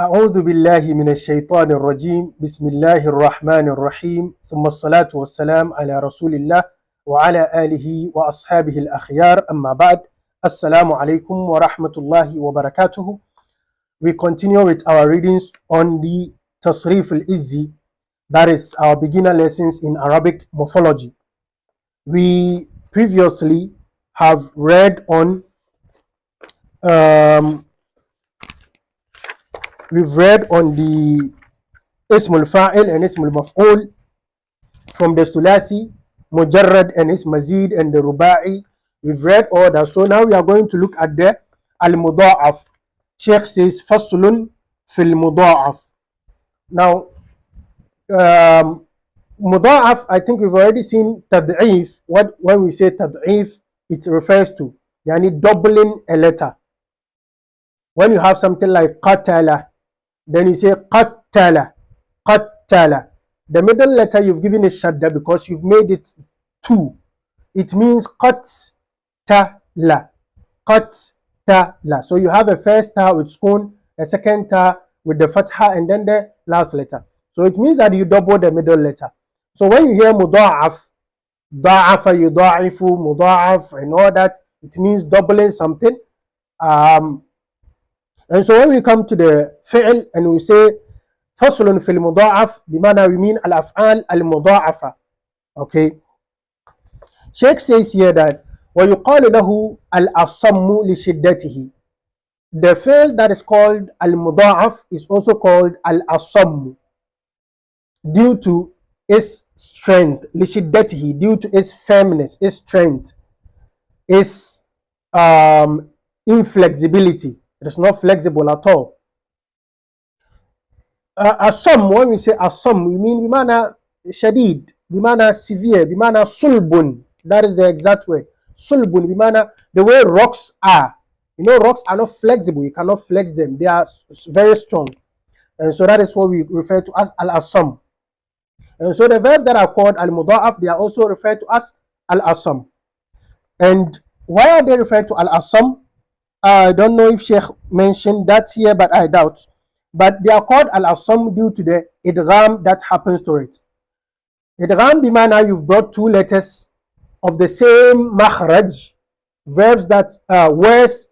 أعوذ بالله من الشيطان الرجيم بسم الله الرحمن الرحيم ثم الصلاة والسلام على رسول الله وعلى آله وأصحابه الأخيار أما بعد السلام عليكم ورحمة الله وبركاته. We continue with our readings on the تصريف العزي, that is our beginner lessons in Arabic morphology. We previously have read on we've read on the اسم الفاعل and اسم المفعول from the ثلاثي, مجرد and اسم مزيد and the رباعي. We've read all that. So now we are going to look at the المضاعف. Sheikh says فصل في المضاعف. Now مضاعف, I think we've already seen تضعيف. When we say تضعيف, it refers to يعني doubling a letter. When you have something like قتل, then you say قتل, قتل. The middle letter you've given a shadda because you've made it two. It means قتل, قتل. So you have a first ta with sukun, a second ta with the fatha, and then the last letter. So it means that you double the middle letter. So when you hear مضاعف, ضاعف يضاعف, مضاعف and all that, it means doubling something. And so when we come to the fi'l and we say فصل في المضاعف, بمعنى we mean الأفعال المضاعفة. Okay. Sheikh says here that ويقال له الأصم لشدته. The fi'l that is called المضاعف is also called الأصم due to its strength, لشدته, due to its firmness, its strength, its inflexibility. It is not flexible at all. Asam, when we say asam, we mean bimana shadid, bimana severe, bimana sulbun. That is the exact word. Sulbun, bimana the way rocks are. You know, rocks are not flexible. You cannot flex them. They are very strong. And so that is what we refer to as al-asam. And so the verbs that are called al-muda'af, they are also referred to as al-asam. And why are they referred to al-asam? I don't know if Sheikh mentioned that here, but I doubt. But they are called al-asam due to the idgham that happens to it. Idgham bimana you've brought two letters of the same makhraj, verbs that words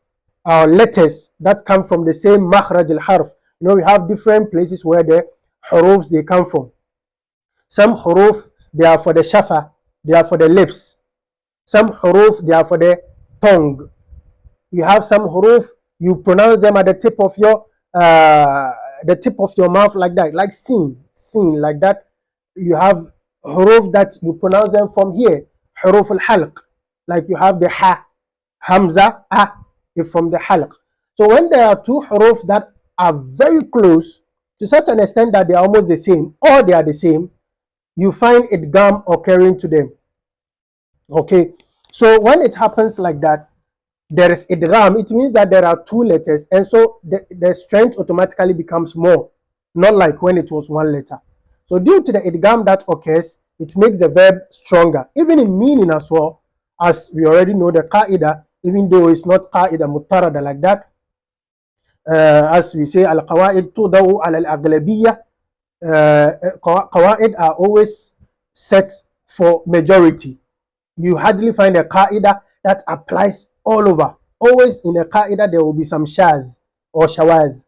letters that come from the same makhraj al-harf. You know, we have different places where the hurufs they come from. Some huruf they are for the shafa, they are for the lips. Some huruf they are for the tongue. You have some huruf, you pronounce them at the tip of your mouth like that, like sin, like that. You have huruf that you pronounce them from here, huruf al-halq, like you have the ha, hamza, is from the halq. So when there are two huruf that are very close to such an extent that they are almost the same, or they are the same, you find idgham occurring to them. Okay, so when it happens like that, there is idgham, it means that there are two letters, and so the strength automatically becomes more, not like when it was one letter. So due to the idgham that occurs, it makes the verb stronger, even in meaning as well, as we already know the qaida, even though it's not qaida mutarada like that. As we say, al-qawaid tudaw ala al-aghlabiyya. Qawaid are always set for majority. You hardly find a qaida that applies all over. Always in a qaida there will be some shadh or shawaz.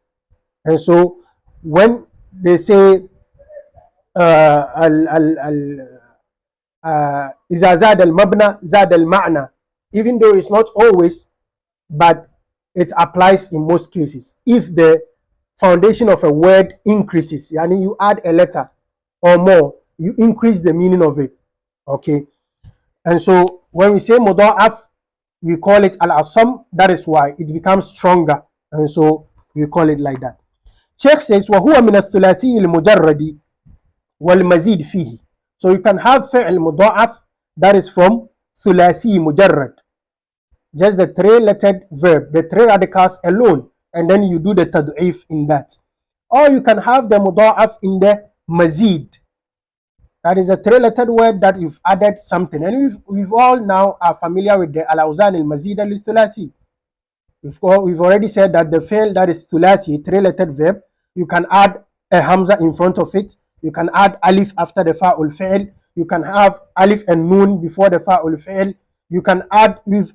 And so when they say إذا زاد المبنى زاد المعنى, even though it's not always, but it applies in most cases. If the foundation of a word increases, yani you add a letter or more, you increase the meaning of it. Okay. And so when we say muda'af, we call it al-asam. That is why it becomes stronger, and so we call it like that. Sheikh says وهو من الثلاثي المجرد والمزيد فيه. So you can have fi'l muda'af that is from ثلاثي مجرد, just the three-lettered verb, the three radicals alone, and then you do the tad'if in that. Or you can have the muda'af in the mazid. That is a three-lettered word that you've added something. And we've all now are familiar with the al-awzan al-mazid al-thulathi. We've already said that the fi'l that is thulathi, three-lettered verb, You can add a hamza in front of it. You can add alif after the fa'ul fi'l. You can have alif and noon before the fa'ul fi'l. You can add with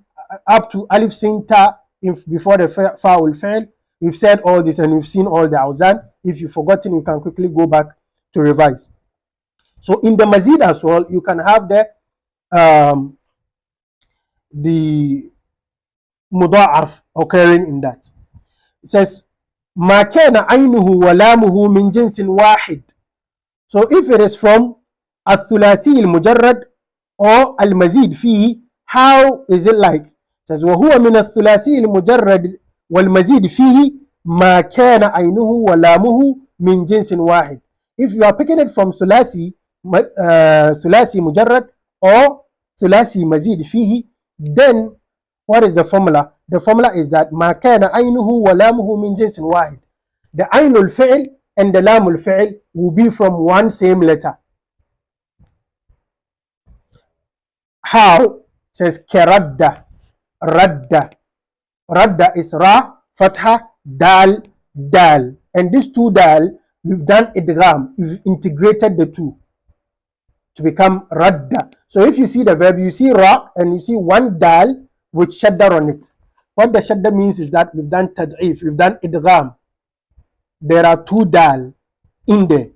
up to alif sin ta before the fa'ul fi'l. We've said all this and we've seen all the awzan. If you've forgotten, you can quickly go back to revise. So in the mazid as well, you can have the muda'af occurring in that. It says ما كان عينه ولامه من جنس واحد. So if it is from الثلاثي المجرد or المزيد فيه, how is it like? It says وهو من الثلاثي المجرد والمزيد فيه ما كان عينه ولامه من جنس واحد. If you are picking it from ثلاثي مجرد or ثلاثي مزيد فيه, then what is the formula? The formula is that ما كان عينه ولامه من جنس واحد. The عين الفعل and the لام الفعل will be from one same letter. How? It says كرد. رد. رد is ra, fatha, dal, dal. And these two dal, we've done idgham. We've integrated the two to become radda. So if you see the verb, you see ra and you see one dal with shadda on it. What the shadda means is that we've done tad'if, we've done idgham. There are two dal in there.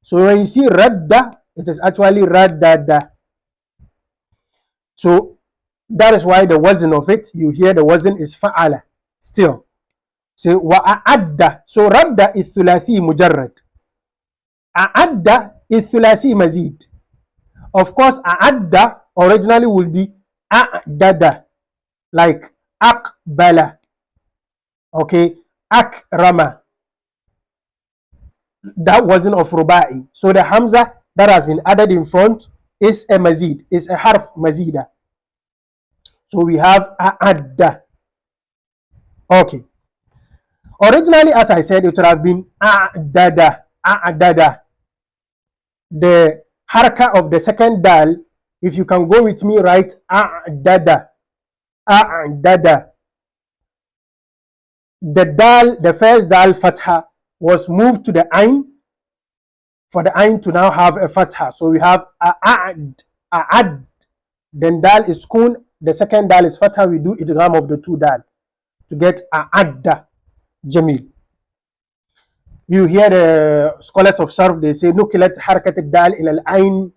So when you see radda, it is actually raddada. So that is why the wazn of it, you hear the wazn is fa'ala still. So wa'adda. So radda is thulathi mujarrad. A'adda is thulathi mazid. Of course, a'adda originally will be a'dada, like aqbala, okay, akrama. That wasn't of rubai. So the hamza that has been added in front is a mazid, is a harf mazida. So we have a'adda. Okay. Originally, as I said, it would have been a'dada, a'dada. The haraka of the second dal, if you can go with me, write a'dada, a'dada. The dal, the first dal fatha was moved to the ain for the ain to now have a fatha. So we have a'ad, a'ad. Then dal is kun, the second dal is fatha. We do idgham of the two dal to get a'adda. Jamil. You hear the scholars of Sarf, they say نُكِلت حركة الدال إلى العين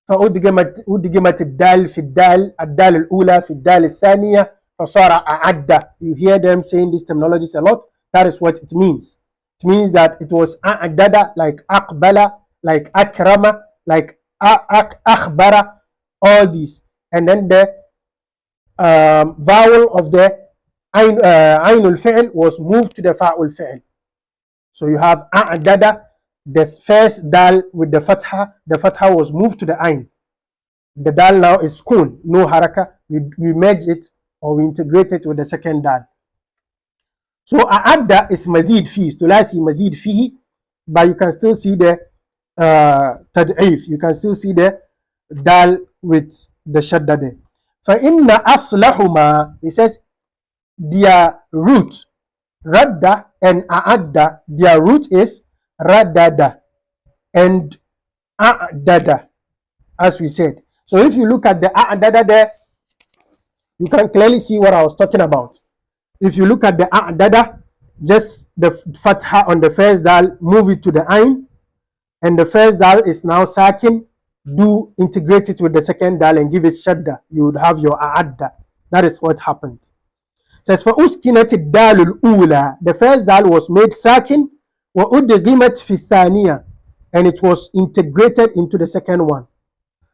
فأدغمت الدال في الدال الأولى في الدال الثانية فصار أعد. You hear them saying this terminology a lot. That is what it means. It means that it was أعدد, like أقبل, like أكرم, like أخبر, all these. And then the vowel of the عين الفعل was moved to the fa'ul fi'l. So you have a'dada, the first dal with the fatha was moved to the ain. The dal now is kun, no haraka. We merge it or we integrate it with the second dal. So a'adda is mazid fi, thulathi mazid fihi, but you can still see the tad'if. You can still see the dal with the shadda there. فَإِنَّ أَصْلَحُمَا, he says, their root, radda and a'adda, their root is raddada and a'dada, as we said. So if you look at the a'dada there, you can clearly see what I was talking about. If you look at the a'dada, just the fatha on the first dal, move it to the ain, and the first dal is now sakin, do integrate it with the second dal and give it shadda. You would have your a'adda. That is what happens. Says for uskinat dalul ula, the first dal was made sakin, wa udghimat fi thaniya, and it was integrated into the second one.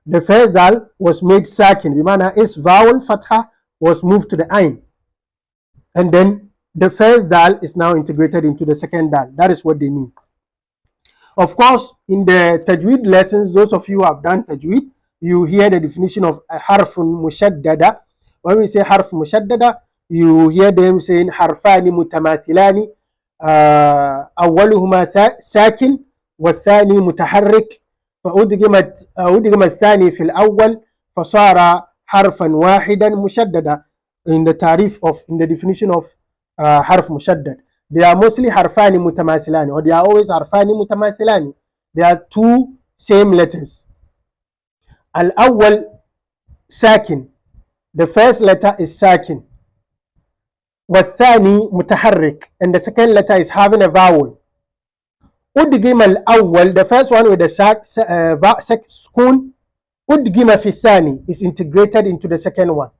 The first dal was made sakin, bimana is vowel fatha was moved to the ain, and then the first dal is now integrated into the second dal. That is what they mean. Of course, in the tajweed lessons, those of you who have done tajweed, you hear the definition of a harfun mushaddada. When we say harf mushaddada, you hear them saying harfani mutamathilani, awwaluhuma sakin والثاني متحرك فأدغم الثاني في الأول فصار حرفا واحدا مشددا. In the definition of harf mushaddad, they are mostly harfani mutamathilani, or they are always harfani mutamathilani. They are two same letters. Al-awwal sakin, the first letter is sakin. Wathani mutaharrik, and the second letter is having a vowel. Udgima al-awwal, the first one with the sukun, udgima fi thani, is integrated into the second one.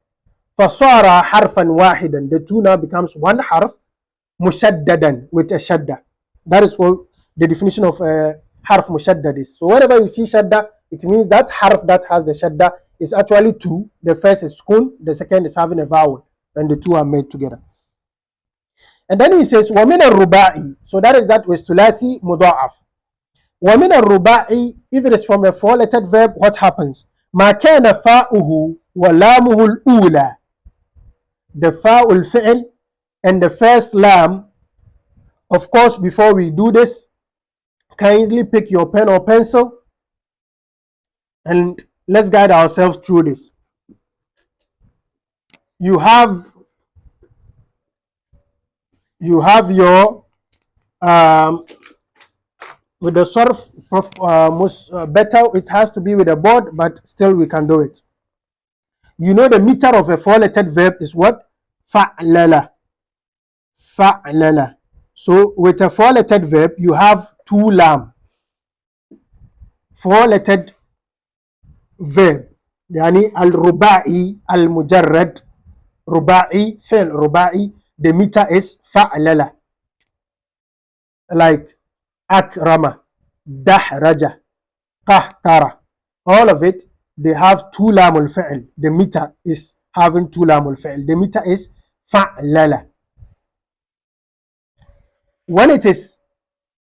Fasara harfan wahidan, the two now becomes one harf, mushaddadan, with a shadda. That is what the definition of harf mushaddad is. So whenever you see shadda, it means that harf that has the shadda is actually two. The first is sukun, the second is having a vowel, and the two are made together. And then he says, وَمِنَ الرُّبَاعِ, so that is that with thulathi muda'af. وَمِنَ الرُّبَاعِ, if it is from a four-lettered verb, what happens? مَا كَانَ فَاؤُهُ وَلَامُهُ الْأُولَى, the fa'ul fi'l and the first lam. Of course, before we do this, kindly pick your pen or pencil and let's guide ourselves through this. You have your with the surf, better it has to be with a board, but still we can do it. You know the meter of a four-lettered verb is what? Fa'lala. Fa'lala. So with a four-lettered verb, you have two lam. Four-lettered verb. Yani al-ruba'i al-mujarrad. Ruba'i, fi'l ruba'i. The meter is fa'lala. Like akrama, dahraja, qahkara. All of it, they have two lamul fi'l. The meter is having two lamul fi'l. The meter is fa'lala. When it is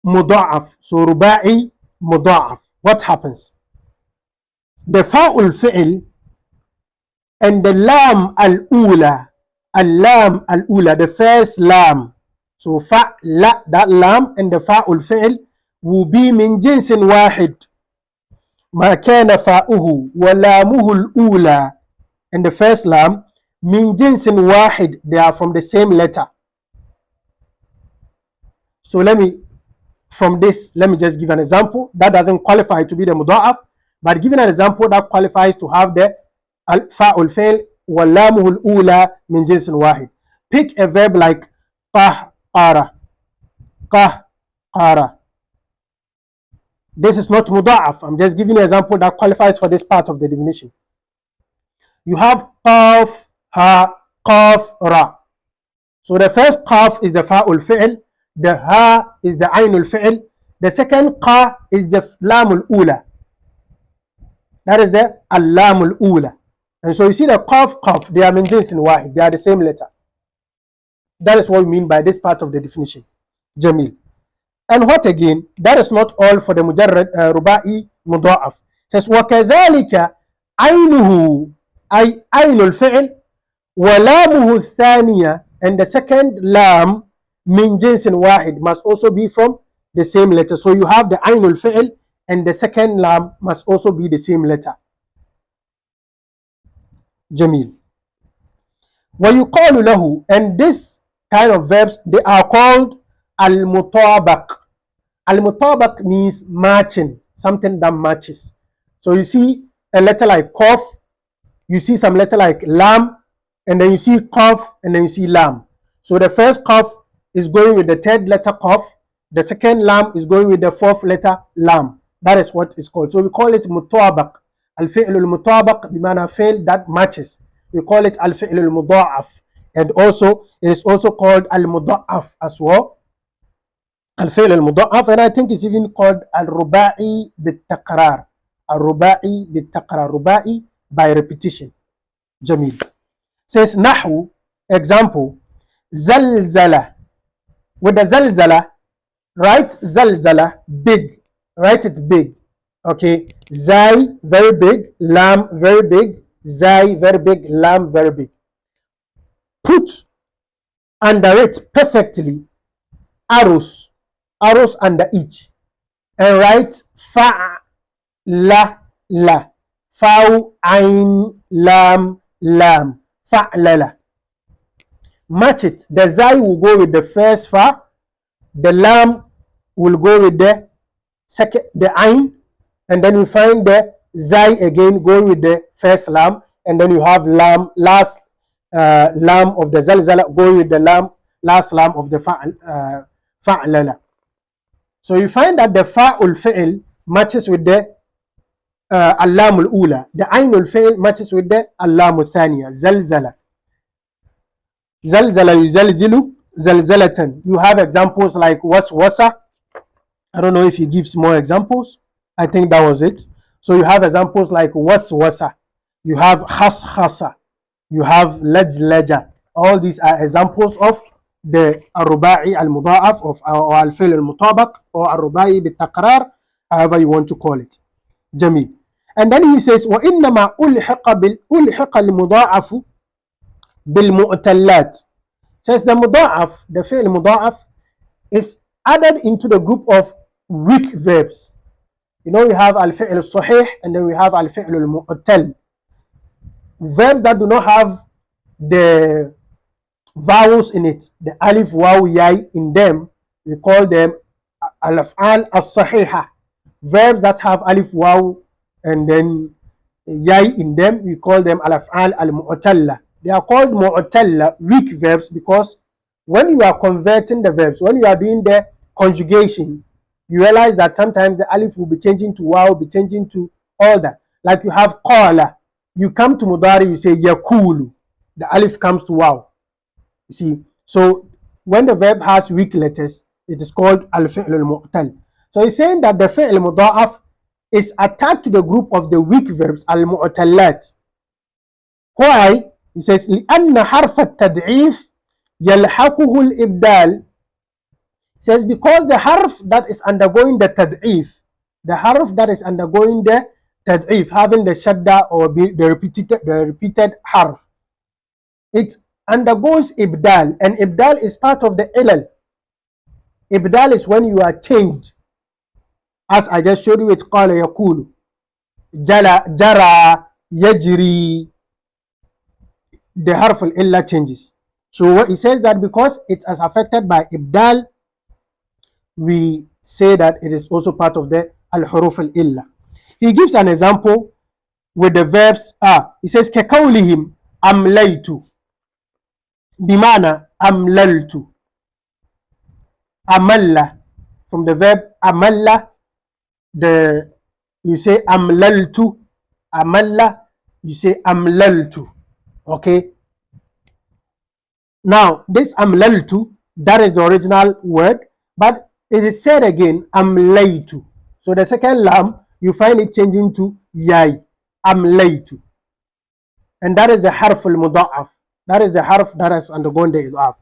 muda'af, so ruba'i muda'af, what happens? The fa'ul fi'l and the lam al-ula, al-lam al-ula, the first lam. So fa'la, that lam and the fa'ul fi'l will be min jinsin wahid. Ma kana fa'uhu wa lamuhu al-ula, and the first lam min jinsin wahid, they are from the same letter. So let me just give an example that doesn't qualify to be the muda'af, but giving an example that qualifies to have the fa'ul fi'l wa lamuhu al-ula min jinsin wahid. Pick a verb like qahqara. Qahqara. This is not muda'af. I'm just giving you an example that qualifies for this part of the definition. You have qaf, ha, qaf, ra. So the first qaf is the fa'ul fi'l, the ha is the ainul fi'l, the second qa is the lamul ula. That is the al-lamul ula. And so you see the qaf, they are min jinsin wahid, they are the same letter. That is what we mean by this part of the definition. Jamil. And what again? That is not all for the mujarrad ruba'i muda'af. It says وَكَذَلِكَ عَيْنُهُ أي عين الفعل وَلَامُهُ الثَّانِيَةِ, and the second lam min jinsin wahid must also be from the same letter. So you have the ainul fi'l and the second lam must also be the same letter. Jamil. وَيُقَالُ لَهُ, and this kind of verbs, they are called al-mutabaq. Al-mutabaq means matching, something that matches. So you see a letter like qaf, you see some letter like lam, and then you see qaf, and then you see lam. So the first qaf is going with the third letter qaf, the second lam is going with the fourth letter lam. That is what is called. So we call it mutabaq. Al-fi'l al-mutabaq, bimana fi'l that matches. We call it al-fi'l al-muda'af. And also, it is also called al-muda'af as well. Al-fi'l al-muda'af, and I think it's even called al-ruba'i bit-taqrar. Al-ruba'i bit-taqrar. Ruba'i by repetition. Jamil. Says nahu, example, zalzala. With the zalzala, write zalzala big. Write it big. Okay. Zai, very big. Lam, very big. Zai, very big. Lam, very big. Put under it perfectly arrows under each, and write fa la la, faw ain lam lam, fa la la. Match it. The zai will go with the first fa the lam will go with the second, the ain, and then you find the zai again going with the first lam, and then you have lam, last lam of the zalzala going with the lam, last lam of the fa'lala. So you find that the fa'ul fi'l matches with the allam al-ula. The ainul fi'l matches with the allam al-thaniya. Zalzala. Zalzala yuzalzilu zalzalatan. You have examples like waswasa. I don't know if he gives more examples. I think that was it. So you have examples like waswasa. You have khaskhasa. You have lajlaja. All these are examples of the al-ruba'i al-muda'af of or al-fi'l al-mutabaq or al-ruba'i bil-taqrar, however you want to call it. Jamil. And then he says, وَإِنَّمَا أُلْحِقَ الْمُضَاعَفُ بِالْمُعْتَلَّاتِ. Says the muda'af, the fi'l muda'af, is added into the group of weak verbs. You know, we have al-fi'l al-sahih and then we have al-fi'l al-mu'tal. Verbs that do not have the vowels in it, the alif, waw, yai in them, we call them al-af'al al-sahiha. Verbs that have alif, waw, and then yai in them, we call them al-af'al al-mu'talla. They are called mu'talla, weak verbs, because when you are converting the verbs, when you are doing the conjugation, you realize that sometimes the alif will be changing to waw, be changing to all that. Like you have qala, you come to mudari, you say yakulu, the alif comes to waw. You see, so when the verb has weak letters, it is called al-fi'l al-mu'tal. So he's saying that the fi'l muda'af is attached to the group of the weak verbs al-mu'tallat. Why? He says لأن حرف التضعيف يلحقه الإبدال. He says because the harf that is undergoing the tad'if, the harf that is undergoing the tad'if, having the shadda or the repeated harf, it undergoes ibdal, and ibdal is part of the ilal. Ibdal is when you are changed, as I just showed you with qala yakulu, jara, yajri, the harf al-illa changes. So what he says that because it is affected by ibdal, we say that it is also part of the al-huruf al-illa. He gives an example with the verbs he says كَقَوْلِهِمْ أَمْلَيْتُ بِمَعنَى أَمْلَلْتُ. Amalla, from the verb amalla, you say amlaltu, amalla, you say amlaltu. Okay. Now this amlaltu, that is the original word, but it is said again amlaytu. So the second lam, you find it changing to yai, amlaytu, and that is the harf al-muda'af. That is the harf that has undergone the idaf.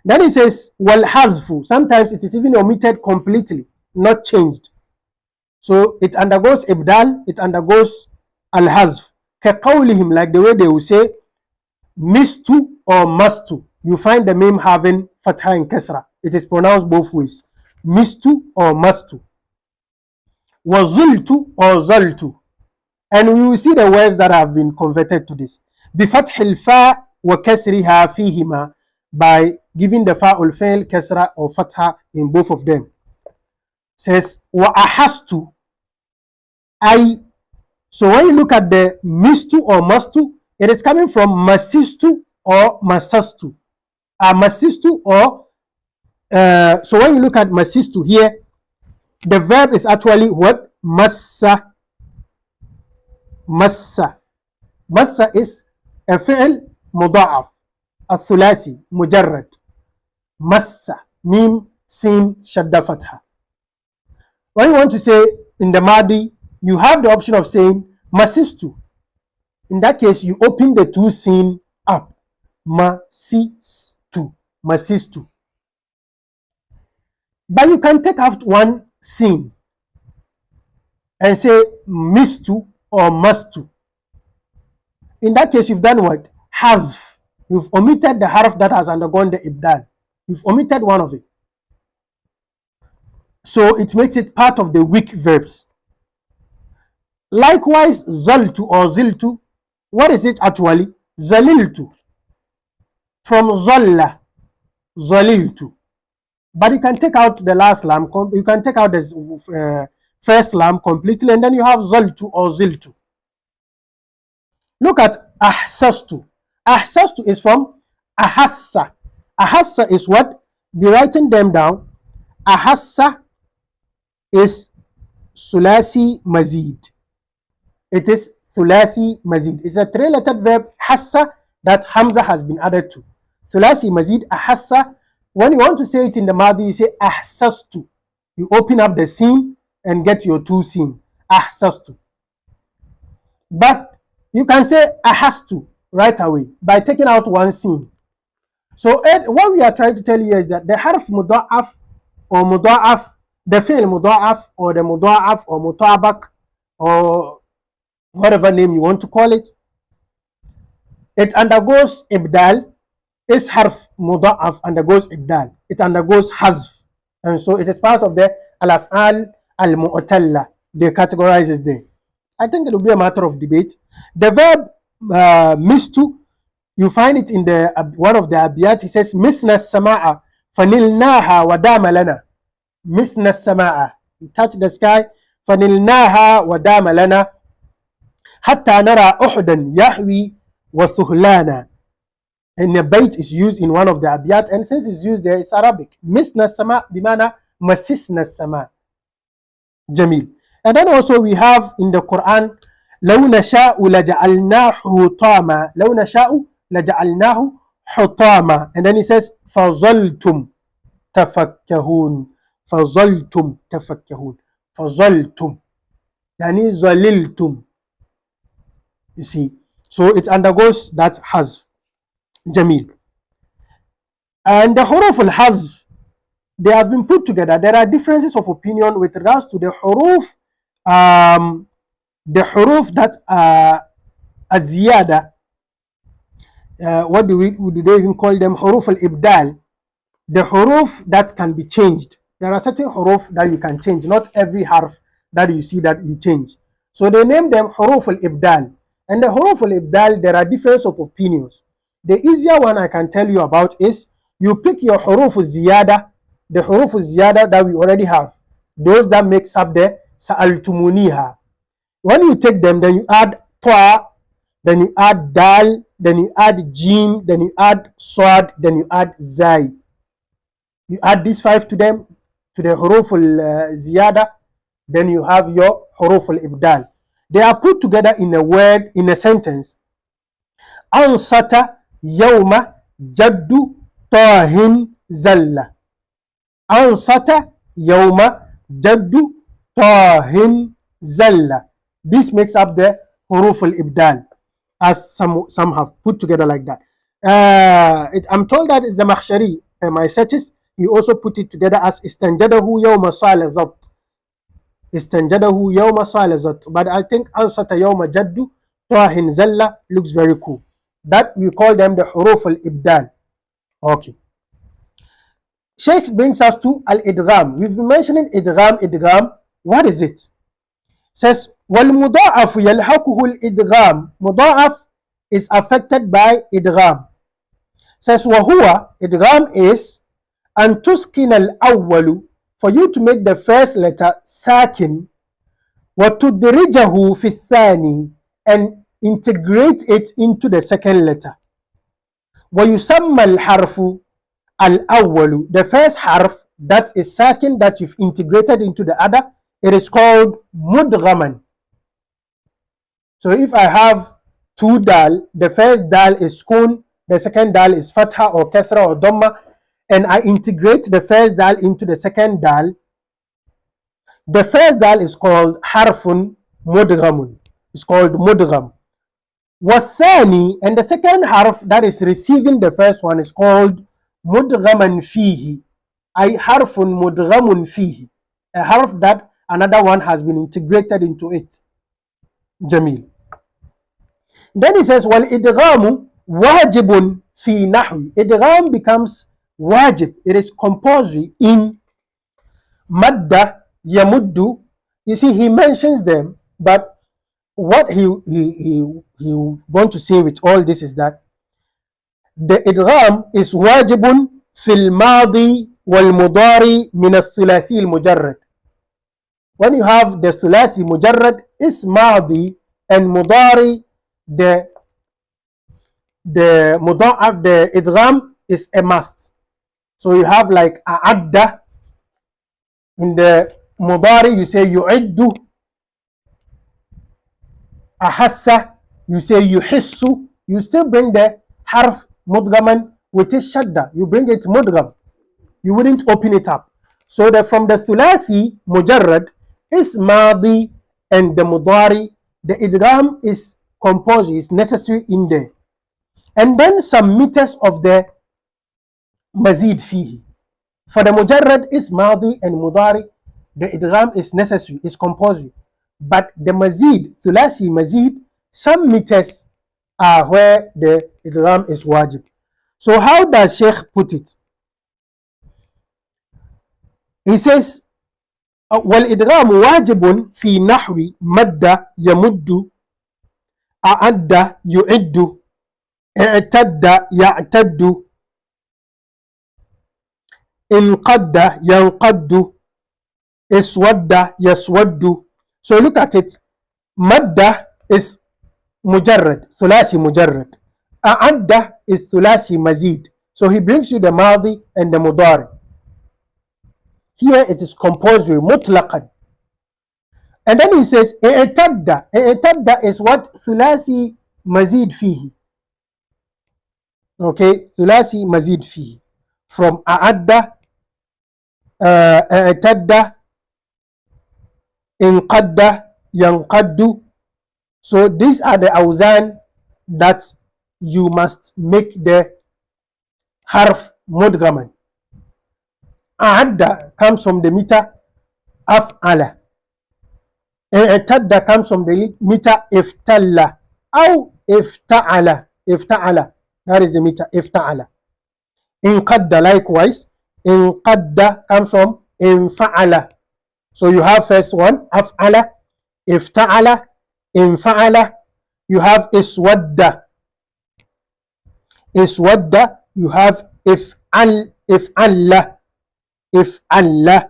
Then he says wal hazfu. Sometimes it is even omitted completely, not changed. So it undergoes ibdal, it undergoes al-hazf. Kaqawlihim, like the way they will say mistu or mastu. You find the meme having fatha and kasra. It is pronounced both ways. Mistu or mastu. Wazultu or zaltu. And we will see the words that have been converted to this. Bifathil fa wa kasriha fihima, by giving the fa'ul fi'l kasra or fatha in both of them. Says wa ahastu, I. So when you look at the mistu or mastu, it is coming from masistu or masastu. Masistu or so when you look at masistu here, the verb is actually what? Massa. Massa. Massa is a fi'l muda'af, الثلاثي مجرد. Massa, mim, sin, shadda, fatha. When you want to say in the madi, you have the option of saying masistu. In that case, you open the two sin up. Masistu. Masistu. But you can take out one sin and say mistu or mastu. In that case, you've done what? Hazf. You've omitted the harf that has undergone the ibdal. You've omitted one of it. So it makes it part of the weak verbs. Likewise, zaltu or ziltu, what is it actually? Zaliltu. From zalla, zaliltu. but you can take out the last lam, you can take out the first lam completely, and then you have zaltu or ziltu. Look at ahsastu. Ahsastu is from ahassa. Ahassa is what? Be writing them down. Ahassa is sulasi mazid. It is thulathi mazid. It's a three-lettered verb, hassa, that hamza has been added to. Thulathi mazid, ahassa. When you want to say it in the madi, you say ahsastu. You open up the sin and get your two sin. Ahsastu. But you can say ahastu right away by taking out one sin. So what we are trying to tell you is that the harf muda'af or muda'af, the fi'l muda'af or the muda'af or mutabak or whatever name you want to call it, it undergoes ibdal. Is harf muda'af undergoes ibdal. It undergoes hazf. And so it is part of the al-af'al al-mu'talla. They categorize it there. I think it will be a matter of debate. The verb mistu, you find it in the one of the abiyat. He says, misna sama'a fanilnaha wa dama lana. Misna sama'a. We touch the sky. Fanilnaha wa dama lana. Hatta nara uhdan yahwi wa thuhlana. And the bait is used in one of the abiyat, and since it's used there, it's Arabic. Misna sama bimana masisna sama. Jamil. And then also we have in the Quran, لو نشاء لجعلناه حطاما. لو نشاء لجعلناه حطاما. And then he says, فظلتم تفكهون. فظلتم تفكهون. فظلتم. يعني ظللتم. You see. So it undergoes that hazf. Jamil. And the huruf al-hazf, they have been put together. There are differences of opinion with regards to the huruf that are az-ziyada. What do they even call them? Huruf al-ibdal. The huruf that can be changed. There are certain huruf that you can change. Not every harf that you see that you change. So they name them huruf al-ibdal. And the huruf al-ibdal, there are differences of opinions. The easier one I can tell you about is you pick your huruf al-ziyada, the huruf al-ziyada that we already have, those that makes up the sa'altumuniha. When you take them, then you add ta, then you add dal, then you add jim, then you add swad, then you add zai. You add these five to them, to the huruf al-ziyada, then you have your huruf al-ibdal. They are put together in a word, in a sentence. Ansata yawma jaddu tahin zalla. Ansata yawma jaddu tahin zalla. This makes up the huruf al-ibdal, as some have put together like that. I'm told that it's the Makhshari, my searches, he also put it together as istanjadahu yawma salazat. Istanjadahu yawma salazat. But I think ansata yawma jaddu tahin zalla looks very cool. That we call them the huruf al-ibdal. Okay. Sheikh brings us to al-idgham. We've been mentioning idgham. What is it? Says, وَالْمُضَاعَفُ يَلْحَقُهُ الْإِدْغَامِ. Muda'af is affected by idgham. Says, وَهُوَ, idgham is أَن تُسْكِنَ الْأَوَّلُ, for you to make the first letter sakin, وَتُدْرِجَهُ فِي الثَّانِي, and integrate it into the second letter. وَيُسَمَّى الْحَرْفُ الْأَوَّلُ, the first harf that is sakin that you've integrated into the other, it is called mudghaman. So if I have two dal, the first dal is sukun, the second dal is fatha or kasra or dhamma, and I integrate the first dal into the second dal, the first dal is called harfun mudghamun. It's called mudgham. Wathani, and the second harf that is receiving the first one is called mudghaman fihi. Ay harfun mudghamun fihi. A harf that another one has been integrated into it. Jamil. Then he says, wal idghamu wajibun fi nahwi. Idgham becomes wajib. It is compulsory in madda, yamuddu. You see, he mentions them, but what he want to say with all this is that the idgham is wajibun fil madi والمضارع من الثلاثي المجرد. When you have the ثلاثي مجرد is ماضي and مضارع, the مضاعف, the idgham is a must. So you have like أعد. In the مضارع you say يعد. أحس you say يحس. You still bring the harf مدغما with its shadda. You bring it mudgham. You wouldn't open it up. So that from the thulathi mujarrad is madi and the mudari, the idgham is compulsory, is necessary in there. And then some meters of the mazid fihi. For the mujarrad is madi and mudari, the idgham is necessary, is compulsory. But the mazid, thulathi mazid, some meters are where the idgham is wajib. So how does Sheikh put it? He says, والإدغام واجب في نحو مد يمد أعد يعد اعتد يعتد انقد ينقد اسود يسود. So look at it. مد is مجرد, ثلاثي مجرد. أعد is ثلاثي مزيد. So he brings you the ماضي and the مضارع. Here it is compulsory, mutlaqan. And then he says, i'tadda. I'tadda is what? Thulasi mazid fihi. Okay, thulasi mazid fihi. From a'adda, i'tadda, inqadda, yanqaddu. So these are the awzan that you must make the harf mudgaman. A'adda comes from the meter af'ala. I'tadda comes from the meter iftalla. Or ifta'ala. Ifta'ala. That is the meter ifta'ala. Inqadda likewise. Inqadda comes from infa'ala. So you have first one, af'ala, ifta'ala, infa'ala. You have iswadda. Iswadda. You have if'alla. If Allah,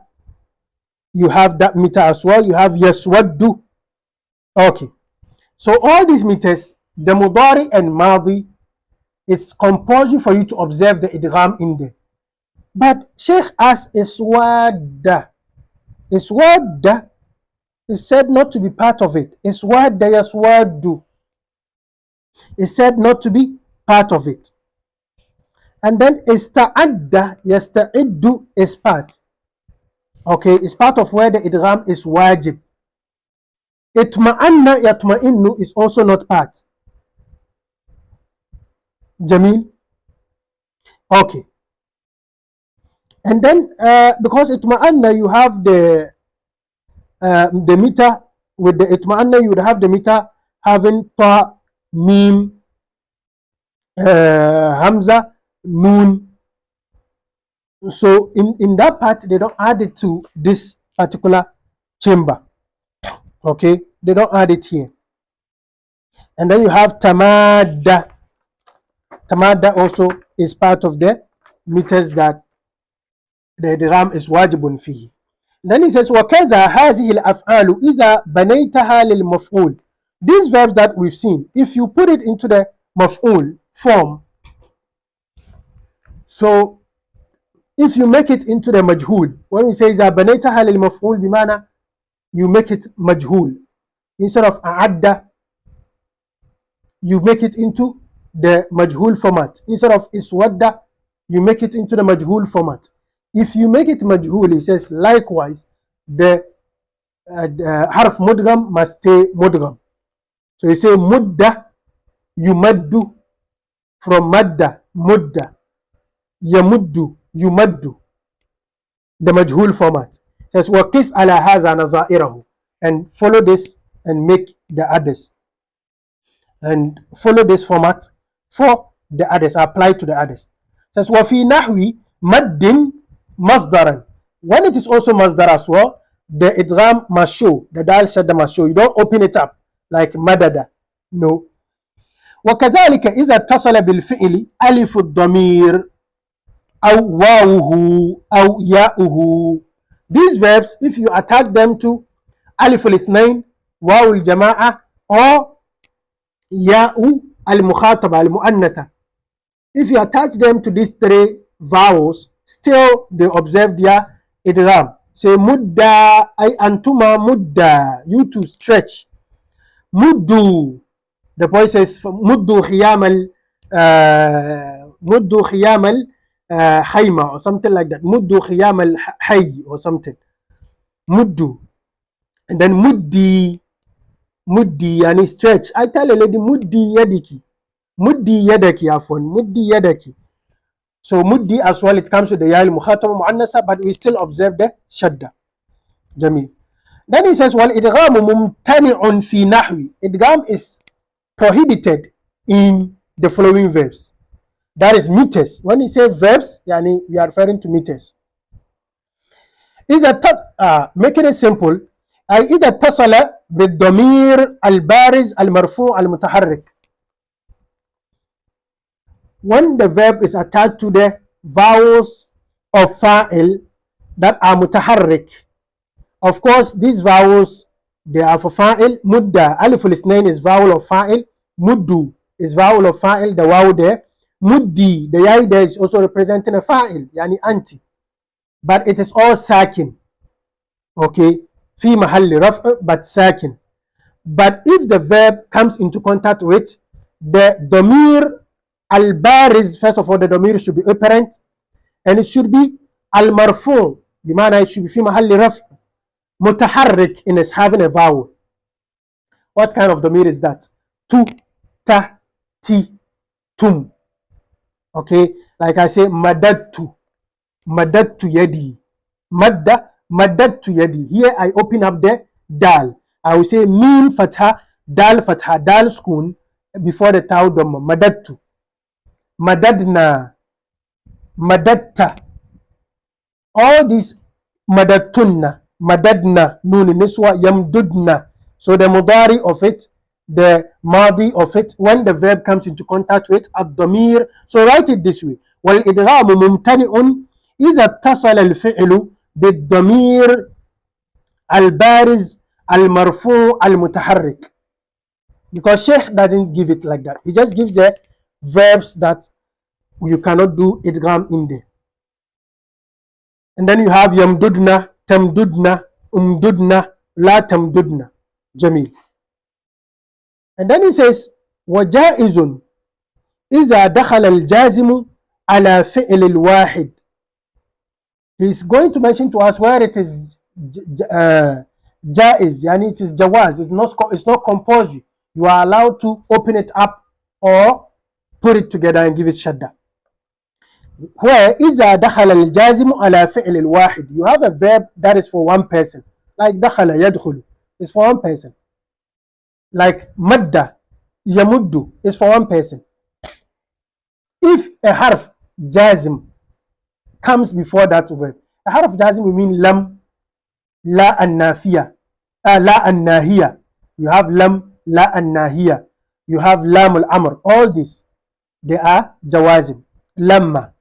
you have that meter as well. You have yaswaddu. Okay. So all these meters, the mudari and madi, it's compulsory for you to observe the idgham in there. But Sheikh asks iswadda. Iswadda is said not to be part of it. Iswadda yaswaddu is said not to be part of it. And then ista'adda yasta'iddu is part. Okay, it's part of where the idgham is wajib. Itma'anna yatma'innu is also not part. Jamil. Okay. And then because itma'anna you have the meter with the itma'anna you would have the meter having ta, mim, hamza, noon. So in that part they don't add it to this particular chamber. Okay, they don't add it here. And then you have tamada. Tamada also is part of the meters that the idgham is wajibun fihi. Then he says وَكَذَا هَذِهِ الْأَفْعَالُ إِذَا بَنَيْتَهَا لِلْمَفْعُولِ. These verbs that we've seen, if you put it into the maf'ul form, so if you make it into the majhul, when we say إِذَا بَنَيْتَهَا لِلْمَفْعُولِ بمعنى you make it majhul. Instead of a'adda, you make it into the majhul format. Instead of iswadda, you make it into the majhul format. If you make it majhul, he says likewise the harf mudgham must stay mudgham. So you say mudda, yumaddu, from madda, mudda, yamuddu, yumaddu, the majhul format. It says waqis ala haza nazairahu, and follow this and make the others, and follow this format for the others, apply to the others. It says wa fi nahwi maddin masdaran. When it is also masdar as well, the idgham must show, the dal shadda must show. You don't open it up like madada. No. وكذلك إذا اتصل بالفعل ألف الضمير. أو واوه أو ياؤه. These verbs, if you attach them to ألف الاثنين, واو الجماعة, or ياء المخاطبة المؤنثة, if you attach them to these three vowels, still they observe their idgham. Say mudda, ay antuma mudda, you to stretch. Muddu, the boy says muddu khiyamal hayma or something like that. Muddu khiyamal hay or something. Muddu. And then muddi, yani stretch. I tell a lady muddi yadiki. Muddi yadaki afwan. Muddi yadaki. So muddi as well, it comes with the ya al-mukhataba muannasa, but we still observe the shadda. Jamil. Then he says, wal idgham mumtani'un fi nahwi. Idgham is prohibited in the following verbs. That is meters. When he says verbs, yani we are referring to meters. Making it simple, إذا اتصل بالضمير البارز المرفوع المتحرك. When the verb is attached to the vowels of fa'il that are mutaharrik. Of course, these vowels, they are for fa'il. Mudda, alif al-ithnain is vowel of fa'il. Muddu is vowel of fa'il, the waw there. Muddi, the ya there is also representing a fa'il, yani anti. But it is all sakin. Okay, fi mahalli raf', but sakin. But if the verb comes into contact with the damir al-bariz, first of all, the damir should be apparent, and it should be al-marfu', bimana it should be fi mahalli raf', mutaharrik, in its having a vowel. What kind of damir is that? Tu, ta, ti, tum. Okay, like I say, madadtu yadi. Madadtu yadi. Here I open up the dal. I will say mim fatha, dal sukun before the taw dhamma. Madadtu, madadna, madatta. All these madattunna, madadna, nun niswa, yamdudna. So the mudari of it, the madi of it, when the verb comes into contact with ad-damir. So write it this way. وَالْإِدْغَامُ مُمْتَنِئٌ إِذَا اتصل الفعل بالضمير البارز المرفوع المتحرك. Because Sheikh doesn't give it like that. He just gives the verbs that you cannot do idgham in there. And then you have yamdudna, tamdudna, umdudna, la tamdudna. Jamil. And then he says, وَجَائِزٌ إِذَا دَخَلَ الْجَازِمُ عَلَى فِعْلِ الْوَاحِدِ. He's going to mention to us where it is jaiz, yani it is jawaz, it's not compulsory. You are allowed to open it up or put it together and give it shadda. Where إذا دخل الجازم على فعل الواحد, you have a verb that is for one person, like دخل يدخل is for one person, like madda yamuddu is for one person. If a harf jazim comes before that verb, a harf jazim will mean lam, la an-nafiya, la an-nahiya. You have lam, la an-nahiya. You have lam al-amr. All this, they are jawazim. Lamma.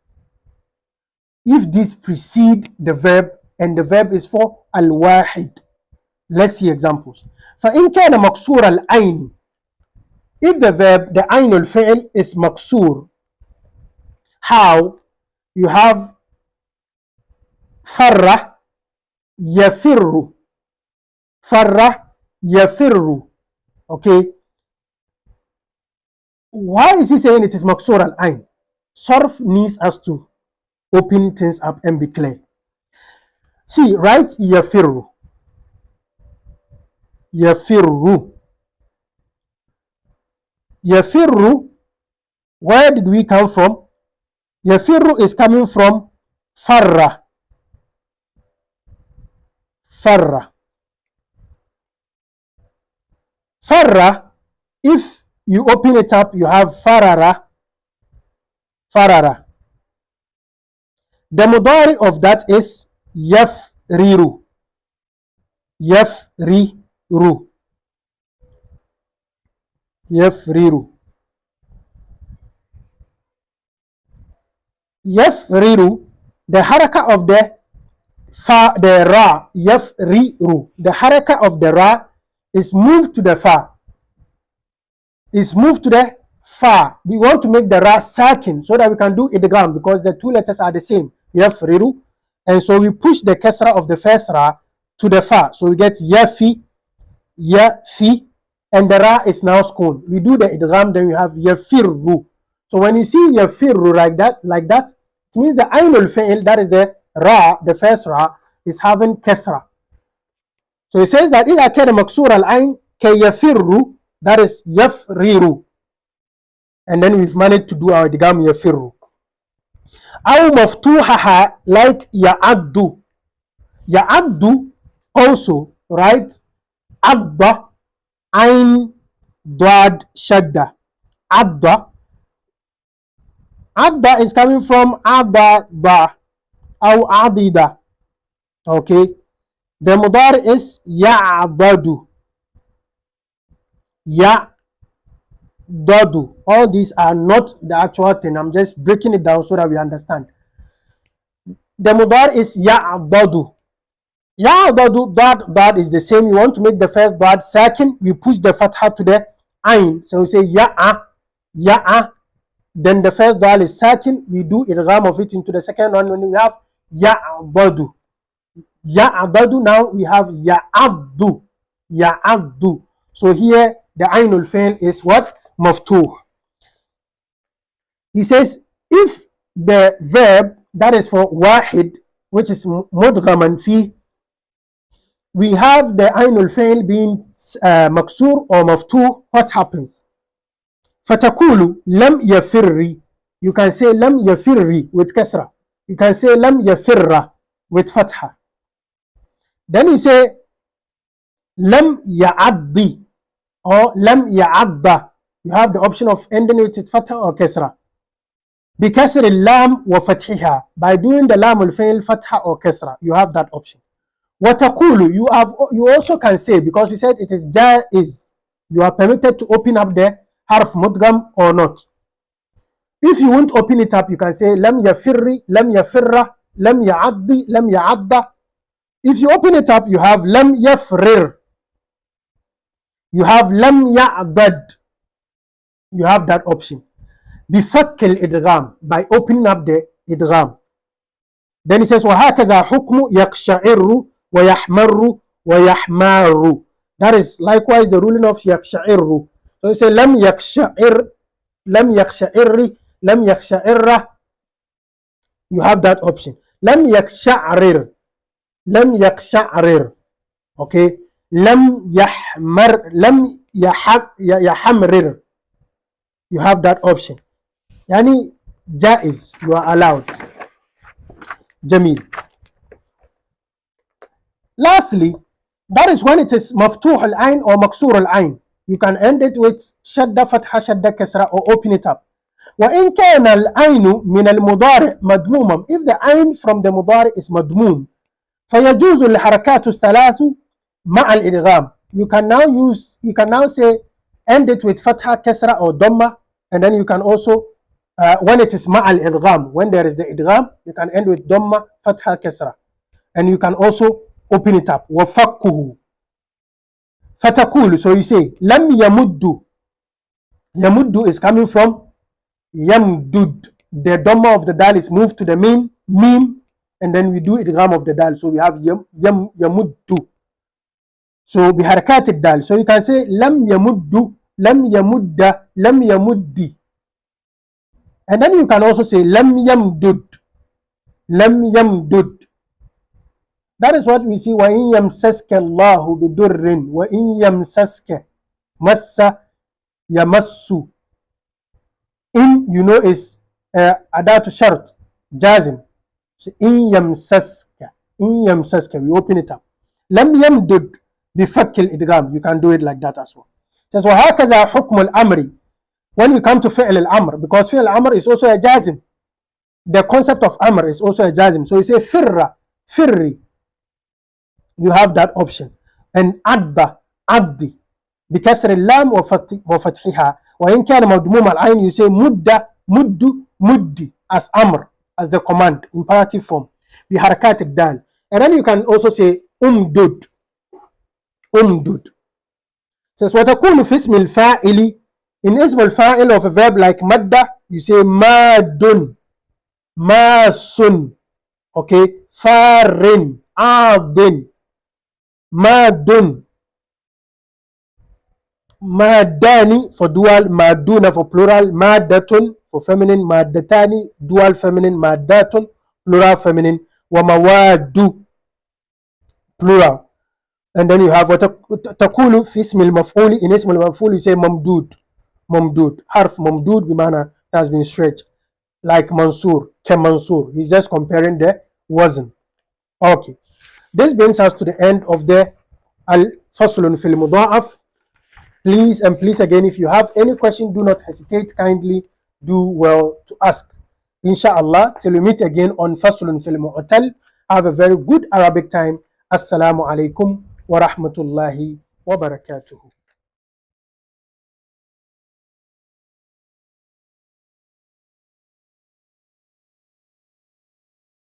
If this precede the verb and the verb is for al-wahid. Let's see examples. فَإِنْ كَانَ مَقْصُورَ الْعَيْنِ. If the verb, the ayn al-fi'l is maqsoor, how? You have farra yafirru. Farra yafirru. Okay. Why is he saying it is maqsoor al-ayn? Sarf needs us to open things up and be clear. See, write yafirru. Yafirru. Yafirru. Where did we come from? Yafirru is coming from farra. Farra. Farra, if you open it up, you have farara. Farara. The mudari of that is yafriru. Yafriru. Yafriru. يفرر, the haraka of the fa, the ra, yafriru, the haraka of the ra is moved to the fa, is moved to the fa. We want to make the ra sakin so that we can do idgham because the two letters are the same, yafriru, and so we push the kasra of the first ra to the fa, so we get yafi, yafi, and the ra is now sukun. We do the idgham, then we have yafirru. So when you see yafirru like that, it means the ainul fi'l, that is the ra, the first ra, is having kasra. So it says that إذا كان مكسور العين كيفر, that is يفرر, and then we've managed to do our idgham يفر. أو مفتوحها like يعد, يعد also, right? عض عين ضاد شدة, عض, عض is coming from عض أو عضد. Okay, the mudari is ya'dadu, ya'dadu. All these are not the actual thing. I'm just breaking it down so that we understand. The mudari is ya'dadu. Ya'dadu, dad is the same. You want to make the first dad second, we push the fatha to the ain. So we say ya'a, ya'a. Then the first dad is second, we do idgham of it into the second one when we have ya'dadu. Ya'adadu, now we have ya'addu, ya'addu. So here the ainul fi'l is what? Maftuh. He says if the verb that is for wahid, which is mudghaman fi, we have the ainul fi'l being maksur or maftuh, what happens? Fatakulu lam yafirri, you can say lam yafirri with kasra, you can say lam yafirra with fatha. Then you say lam ya'addi or lam ya'adda. You have the option of ending it with fatha or kasra. Bikasr lam wa fathiha, by doing the lam al fi'l fatha or kasra, you have that option. Wataqulu, you also can say, because we said it is jaiz, you are permitted to open up the harf mudgham or not. If you won't open it up, you can say lam yafirri, lam yafirra, lam ya'addi, lam ya'adda. If you open it up, you have lam yafrir, you have lam ya'dad, you have that option. Bifakk al-idgham, by opening up the idgham. Then he says وَهَكَذَا حُكْمُ يَقْشَعِرُّ وَيَحْمَرُّ وَيَحْمَارُ. That is likewise the ruling of يَقْشَعِرُّ. So you say lam yaqsha'ir, lam yaqsha'irri, lam yaqsha'irra, you have that option. Lam yaqsha'rir, lam yaqsha'rir, okay. Lam yahmar, lam yahamrir, you have that option. Yani jaiz, you are allowed. Jamil. Lastly, that is when it is maftuh al-ain or maksur al-ain. You can end it with shadda fatha, shadda kasra, or open it up. وإن كان العين من المضارع مدموما, if the ain from the mudari is madmum, فيجوز الحركات الثلاث مع الإدغام. You can now say end it with fatha, kasra, or dhamma, and then you can also when it is مع الإدغام, when there is the idgham, you can end with dhamma, fatha, kasra, and you can also open it up. وفكه fatakulu, so you say lam yamuddu. Yamuddu is coming from yamdud. The dhamma of the dal is moved to the mim, and then we do idgham of the dal, so we have yamuddu. So biharakat dal, so you can say lam yamuddu, lam yamudda, lam yamuddi, and then you can also say lam yamdud, lam yamdud. That is what we see. وَإِن يَمْسَسْكَ اللَّهُ بِدُرٍّ وَإِن يَمْسَسْكَ مَسَّ يَمَسُّ. In, you know, is adatu shart, jazim. So in yamsaska, we open it up. Lam yamdud bifakk al-idgham, you can do it like that as well. It says وَهَكَذَا حُكْمُ الْأَمْرِ. When we come to fi'l al-amr, because fi'l al-amr is also a jazim, the concept of amr is also a jazim. So you say firra, firri, you have that option. And adda, addi, بكسر اللام وفتحها. وإن كان مضموم العين, you say mudda, muddu, muddi, as amr, as the command, imperative form. بحركات الدال. And then you can also say umdud. Umdud. Says وتكون في اسم الفاعل. In اسم الفاعل of a verb like madda, you say madun, masun, okay, farin, adin, madun, madani for dual, maduna for plural, madatun for feminine, madatani dual feminine, madatun plural feminine, wa mawadu plural. And then you have وتكون في اسم المفعول. In اسم المفعول you say mamdud. Mamdud. Harf mamdud bimana has been stretched. Like Mansur, Mansur. He's just comparing the wazn. Okay. This brings us to the end of the Al-Faslun fil Muda'af. Please and please again, if you have any question, do not hesitate. Kindly do well to ask. Inshallah, till we meet again on Faslun fil Mu'tal. Have a very good Arabic time. Assalamu alaikum wa rahmatullahi wa barakatuhu.